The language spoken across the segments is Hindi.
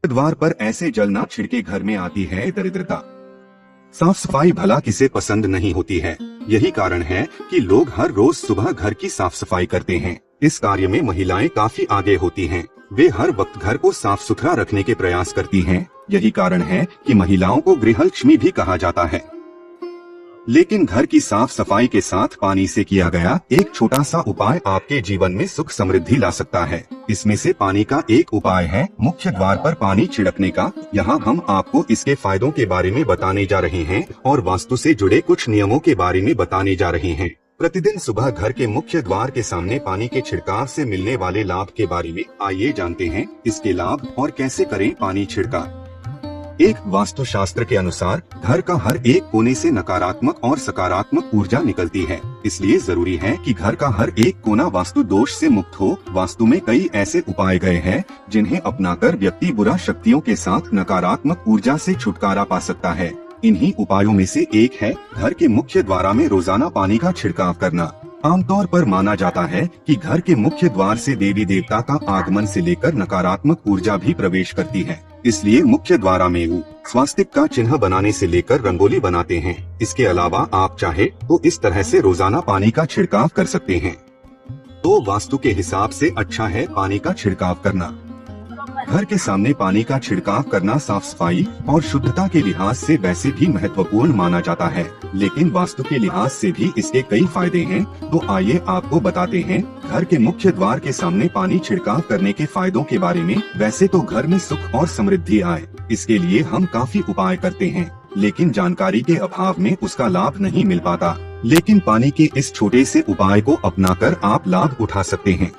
द्वार पर ऐसे जल ना छिड़के घर में आती है दरिद्रता। साफ सफाई भला किसे पसंद नहीं होती है। यही कारण है कि लोग हर रोज सुबह घर की साफ सफाई करते हैं। इस कार्य में महिलाएं काफी आगे होती हैं। वे हर वक्त घर को साफ सुथरा रखने के प्रयास करती हैं। यही कारण है कि महिलाओं को गृहलक्ष्मी भी कहा जाता है। लेकिन घर की साफ सफाई के साथ पानी से किया गया एक छोटा सा उपाय आपके जीवन में सुख समृद्धि ला सकता है। इसमें से पानी का एक उपाय है मुख्य द्वार पर पानी छिड़कने का। यहाँ हम आपको इसके फायदों के बारे में बताने जा रहे हैं और वास्तु से जुड़े कुछ नियमों के बारे में बताने जा रहे हैं। प्रतिदिन सुबह घर के मुख्य द्वार के सामने पानी के छिड़काव से मिलने वाले लाभ के बारे में आइए जानते हैं इसके लाभ और कैसे करें पानी छिड़काव। एक वास्तुशास्त्र के अनुसार घर का हर एक कोने से नकारात्मक और सकारात्मक ऊर्जा निकलती है। इसलिए जरूरी है कि घर का हर एक कोना वास्तु दोष से मुक्त हो। वास्तु में कई ऐसे उपाय गए हैं जिन्हें अपनाकर व्यक्ति बुरा शक्तियों के साथ नकारात्मक ऊर्जा से छुटकारा पा सकता है। इन्हीं उपायों में से एक है घर के मुख्य द्वार में रोजाना पानी का छिड़काव करना। आमतौर पर माना जाता है कि घर के मुख्य द्वार से देवी देवता का आगमन से लेकर नकारात्मक ऊर्जा भी प्रवेश करती है। इसलिए मुख्य द्वार में स्वास्तिक का चिन्ह बनाने से लेकर रंगोली बनाते हैं। इसके अलावा आप चाहे तो इस तरह से रोजाना पानी का छिड़काव कर सकते हैं। तो वास्तु के हिसाब से अच्छा है पानी का छिड़काव करना। घर के सामने पानी का छिड़काव करना साफ सफाई और शुद्धता के लिहाज से वैसे भी महत्वपूर्ण माना जाता है, लेकिन वास्तु के लिहाज से भी इसके कई फायदे हैं। तो आइए आपको बताते हैं घर के मुख्य द्वार के सामने पानी छिड़काव करने के फायदों के बारे में। वैसे तो घर में सुख और समृद्धि आए, इसके लिए हम काफी उपाय करते हैं, लेकिन जानकारी के अभाव में उसका लाभ नहीं मिल पाता। लेकिन पानी के इस छोटे से उपाय को अपनाकर आप लाभ उठा सकते हैं।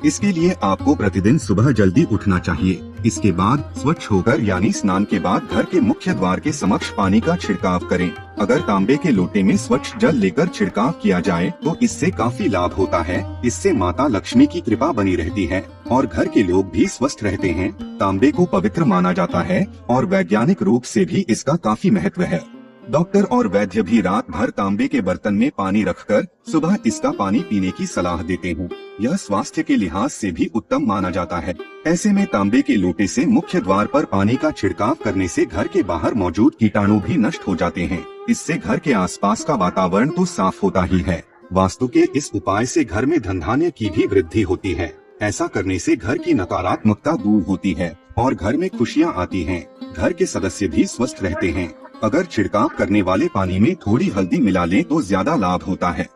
इसके लिए आपको प्रतिदिन सुबह जल्दी उठना चाहिए। इसके बाद स्वच्छ होकर यानी स्नान के बाद घर के मुख्य द्वार के समक्ष पानी का छिड़काव करें। अगर तांबे के लोटे में स्वच्छ जल लेकर छिड़काव किया जाए तो इससे काफी लाभ होता है। इससे माता लक्ष्मी की कृपा बनी रहती है और घर के लोग भी स्वस्थ रहते हैं। तांबे को पवित्र माना जाता है और वैज्ञानिक रूप से भी इसका काफी महत्व है। डॉक्टर और वैद्य भी रात भर तांबे के बर्तन में पानी रखकर सुबह इसका पानी पीने की सलाह देते हैं। यह स्वास्थ्य के लिहाज से भी उत्तम माना जाता है। ऐसे में तांबे के लोटे से मुख्य द्वार पर पानी का छिड़काव करने से घर के बाहर मौजूद कीटाणु भी नष्ट हो जाते हैं। इससे घर के आसपास का वातावरण तो साफ होता ही है, वास्तु के इस उपाय से घर में धन धान्य की भी वृद्धि होती है। ऐसा करने से घर की नकारात्मकता दूर होती है और घर में खुशियाँ आती हैं। घर के सदस्य भी स्वस्थ रहते हैं। अगर छिड़काव करने वाले पानी में थोड़ी हल्दी मिला लें तो ज्यादा लाभ होता है।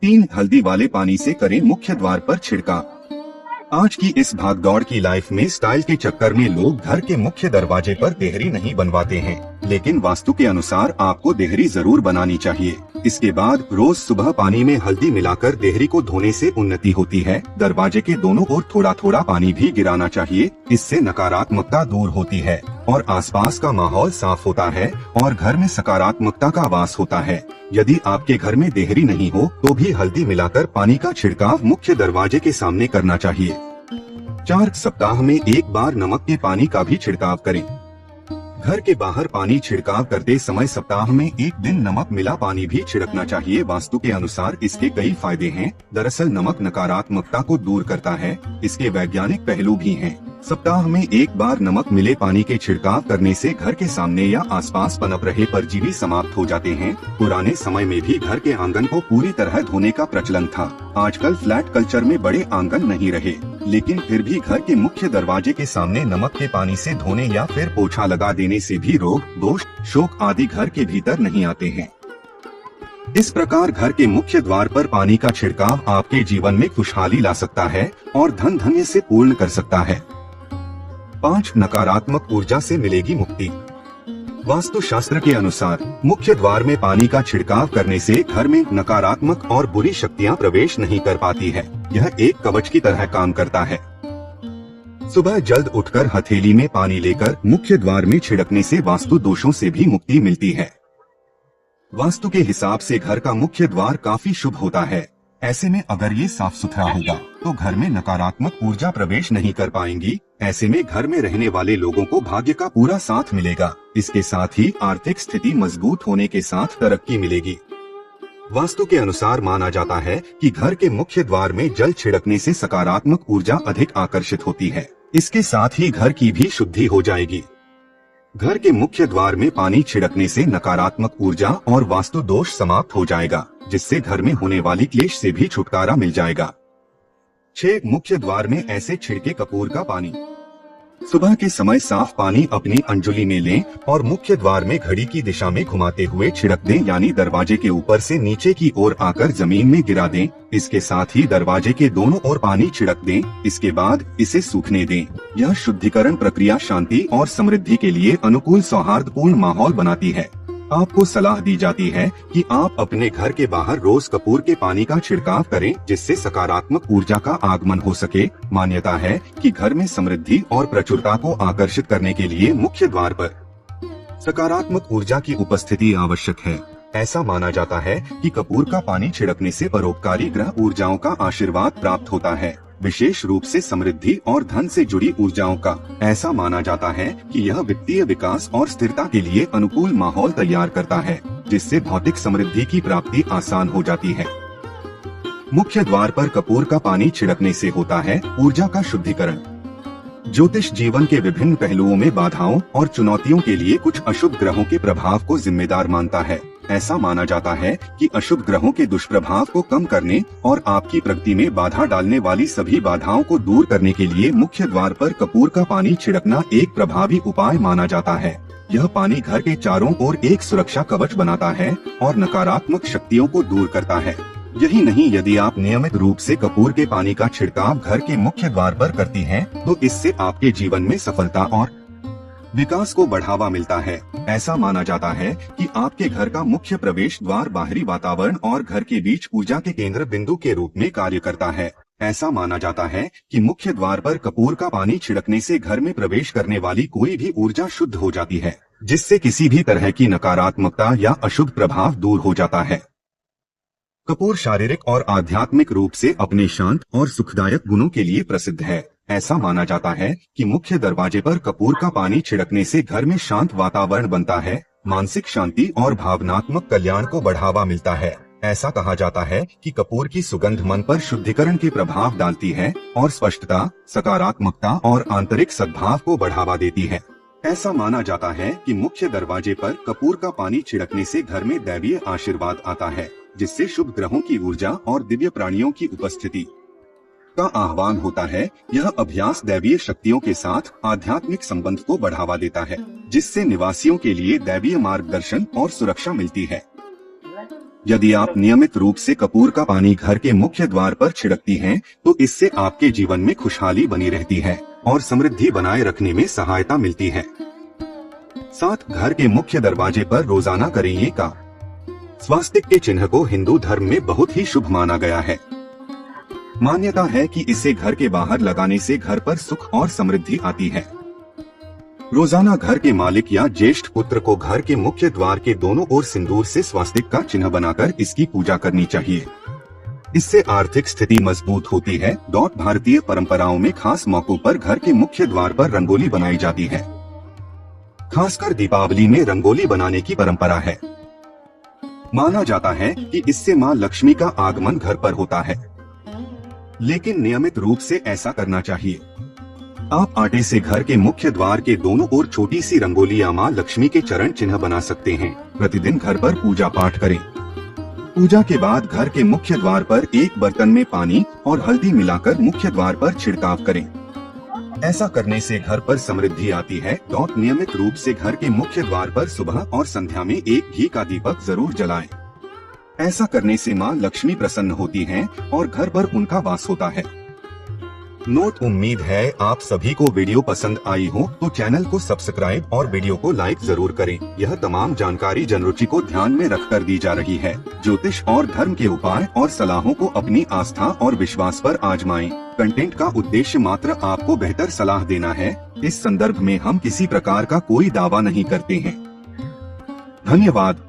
3 हल्दी वाले पानी से करें मुख्य द्वार पर छिड़काव। आज की इस भागदौड़ की लाइफ में स्टाइल के चक्कर में लोग घर के मुख्य दरवाजे पर देहरी नहीं बनवाते हैं, लेकिन वास्तु के अनुसार आपको देहरी जरूर बनानी चाहिए। इसके बाद रोज सुबह पानी में हल्दी मिलाकर देहरी को धोने से उन्नति होती है। दरवाजे के दोनों ओर थोड़ा थोड़ा पानी भी गिराना चाहिए। इससे नकारात्मकता दूर होती है और आसपास का माहौल साफ होता है और घर में सकारात्मकता का वास होता है। यदि आपके घर में देहरी नहीं हो तो भी हल्दी मिलाकर पानी का छिड़काव मुख्य दरवाजे के सामने करना चाहिए। 4 सप्ताह में एक बार नमक के पानी का भी छिड़काव करें। घर के बाहर पानी छिड़काव करते समय सप्ताह में एक दिन नमक मिला पानी भी छिड़कना चाहिए। वास्तु के अनुसार इसके कई फायदे हैं। दरअसल नमक नकारात्मकता को दूर करता है। इसके वैज्ञानिक पहलू भी हैं। सप्ताह में एक बार नमक मिले पानी के छिड़काव करने से घर के सामने या आसपास पनप रहे परजीवी समाप्त हो जाते हैं। पुराने समय में भी घर के आंगन को पूरी तरह धोने का प्रचलन था। आजकल फ्लैट कल्चर में बड़े आंगन नहीं रहे, लेकिन फिर भी घर के मुख्य दरवाजे के सामने नमक के पानी से धोने या फिर पोछा लगा देने से भी रोग, दोष, शोक आदि घर के भीतर नहीं आते हैं। इस प्रकार घर के मुख्य द्वार पर पानी का छिड़काव आपके जीवन में खुशहाली ला सकता है और धन धान्य से पूर्ण कर सकता है। 5 नकारात्मक ऊर्जा से मिलेगी मुक्ति। वास्तु शास्त्र के अनुसार मुख्य द्वार में पानी का छिड़काव करने से घर में नकारात्मक और बुरी शक्तियां प्रवेश नहीं कर पाती है। यह एक कवच की तरह काम करता है। सुबह जल्द उठकर हथेली में पानी लेकर मुख्य द्वार में छिड़कने से वास्तु दोषों से भी मुक्ति मिलती है। वास्तु के हिसाब से घर का मुख्य द्वार काफी शुभ होता है। ऐसे में अगर ये साफ सुथरा होगा तो घर में नकारात्मक ऊर्जा प्रवेश नहीं कर पाएंगी। ऐसे में घर में रहने वाले लोगों को भाग्य का पूरा साथ मिलेगा। इसके साथ ही आर्थिक स्थिति मजबूत होने के साथ तरक्की मिलेगी। वास्तु के अनुसार माना जाता है कि घर के मुख्य द्वार में जल छिड़कने से सकारात्मक ऊर्जा अधिक आकर्षित होती है। इसके साथ ही घर की भी शुद्धि हो जाएगी। घर के मुख्य द्वार में पानी छिड़कने से नकारात्मक ऊर्जा और वास्तु दोष समाप्त हो जाएगा, जिससे घर में होने वाली क्लेश से भी छुटकारा मिल जाएगा। 6. मुख्य द्वार में ऐसे छिड़के कपूर का पानी। सुबह के समय साफ पानी अपनी अंजुली में लें और मुख्य द्वार में घड़ी की दिशा में घुमाते हुए छिड़क दें, यानी दरवाजे के ऊपर से नीचे की ओर आकर जमीन में गिरा दें। इसके साथ ही दरवाजे के दोनों ओर पानी छिड़क दें। इसके बाद इसे सूखने दें। यह शुद्धिकरण प्रक्रिया शांति और समृद्धि के लिए अनुकूल सौहार्दपूर्ण माहौल बनाती है। आपको सलाह दी जाती है कि आप अपने घर के बाहर रोज कपूर के पानी का छिड़काव करें, जिससे सकारात्मक ऊर्जा का आगमन हो सके। मान्यता है कि घर में समृद्धि और प्रचुरता को आकर्षित करने के लिए मुख्य द्वार पर सकारात्मक ऊर्जा की उपस्थिति आवश्यक है। ऐसा माना जाता है कि कपूर का पानी छिड़कने से परोपकारी ग्रह ऊर्जाओं का आशीर्वाद प्राप्त होता है, विशेष रूप से समृद्धि और धन से जुड़ी ऊर्जाओं का। ऐसा माना जाता है कि यह वित्तीय विकास और स्थिरता के लिए अनुकूल माहौल तैयार करता है, जिससे भौतिक समृद्धि की प्राप्ति आसान हो जाती है। मुख्य द्वार पर कपूर का पानी छिड़कने से होता है ऊर्जा का शुद्धिकरण। ज्योतिष जीवन के विभिन्न पहलुओं में बाधाओं और चुनौतियों के लिए कुछ अशुभ ग्रहों के प्रभाव को जिम्मेदार मानता है। ऐसा माना जाता है कि अशुभ ग्रहों के दुष्प्रभाव को कम करने और आपकी प्रगति में बाधा डालने वाली सभी बाधाओं को दूर करने के लिए मुख्य द्वार पर कपूर का पानी छिड़कना एक प्रभावी उपाय माना जाता है। यह पानी घर के चारों ओर एक सुरक्षा कवच बनाता है और नकारात्मक शक्तियों को दूर करता है। यही नहीं, यदि आप नियमित रूप से कपूर के पानी का छिड़काव घर के मुख्य द्वार पर करती हैं, तो इससे आपके जीवन में सफलता और विकास को बढ़ावा मिलता है। ऐसा माना जाता है कि आपके घर का मुख्य प्रवेश द्वार बाहरी वातावरण और घर के बीच ऊर्जा के केंद्र बिंदु के रूप में कार्य करता है। ऐसा माना जाता है कि मुख्य द्वार पर कपूर का पानी छिड़कने से घर में प्रवेश करने वाली कोई भी ऊर्जा शुद्ध हो जाती है, जिससे किसी भी तरह की नकारात्मकता या अशुभ प्रभाव दूर हो जाता है। कपूर शारीरिक और आध्यात्मिक रूप से अपने शांत और सुखदायक गुणों के लिए प्रसिद्ध है। ऐसा माना जाता है कि मुख्य दरवाजे पर कपूर का पानी छिड़कने से घर में शांत वातावरण बनता है, मानसिक शांति और भावनात्मक कल्याण को बढ़ावा मिलता है। ऐसा कहा जाता है कि कपूर की सुगंध मन पर शुद्धिकरण के प्रभाव डालती है और स्पष्टता, सकारात्मकता और आंतरिक सद्भाव को बढ़ावा देती है। ऐसा माना जाता है कि मुख्य दरवाजे पर कपूर का पानी छिड़कने से घर में दैवीय आशीर्वाद आता है, जिससे शुभ ग्रहों की ऊर्जा और दिव्य प्राणियों की उपस्थिति का आह्वान होता है। यह अभ्यास दैवीय शक्तियों के साथ आध्यात्मिक संबंध को बढ़ावा देता है, जिससे निवासियों के लिए दैवीय मार्गदर्शन और सुरक्षा मिलती है। यदि आप नियमित रूप से कपूर का पानी घर के मुख्य द्वार पर छिड़कती हैं, तो इससे आपके जीवन में खुशहाली बनी रहती है और समृद्धि बनाए रखने में सहायता मिलती है। 7. घर के मुख्य दरवाजे पर रोजाना करें ये काम। स्वास्तिक के चिन्ह को हिंदू धर्म में बहुत ही शुभ माना गया है। मान्यता है कि इसे घर के बाहर लगाने से घर पर सुख और समृद्धि आती है। रोजाना घर के मालिक या ज्येष्ठ पुत्र को घर के मुख्य द्वार के दोनों ओर सिंदूर से स्वास्तिक का चिन्ह बनाकर इसकी पूजा करनी चाहिए। इससे आर्थिक स्थिति मजबूत होती है। भारतीय परंपराओं में खास मौकों पर घर के मुख्य द्वार पर रंगोली बनाई जाती है। खासकर दीपावली में रंगोली बनाने की परंपरा है। माना जाता है कि इससे मां लक्ष्मी का आगमन घर पर होता है, लेकिन नियमित रूप से ऐसा करना चाहिए। आप आटे से घर के मुख्य द्वार के दोनों ओर छोटी सी रंगोली या मां लक्ष्मी के चरण चिन्ह बना सकते हैं। प्रतिदिन घर पर पूजा पाठ करें। पूजा के बाद घर के मुख्य द्वार पर एक बर्तन में पानी और हल्दी मिलाकर मुख्य द्वार पर छिड़काव करें। ऐसा करने से घर पर समृद्धि आती है। नियमित रूप से घर के मुख्य द्वार पर सुबह और संध्या में एक घी का दीपक जरूर जलाएं। ऐसा करने से मां लक्ष्मी प्रसन्न होती हैं और घर पर उनका वास होता है। उम्मीद है आप सभी को वीडियो पसंद आई हो, तो चैनल को सब्सक्राइब और वीडियो को लाइक जरूर करें। यह तमाम जानकारी जनरुचि को ध्यान में रखकर दी जा रही है। ज्योतिष और धर्म के उपाय और सलाहों को अपनी आस्था और विश्वास पर आजमाएं। कंटेंट का उद्देश्य मात्र आपको बेहतर सलाह देना है। इस संदर्भ में हम किसी प्रकार का कोई दावा नहीं करते हैं। धन्यवाद।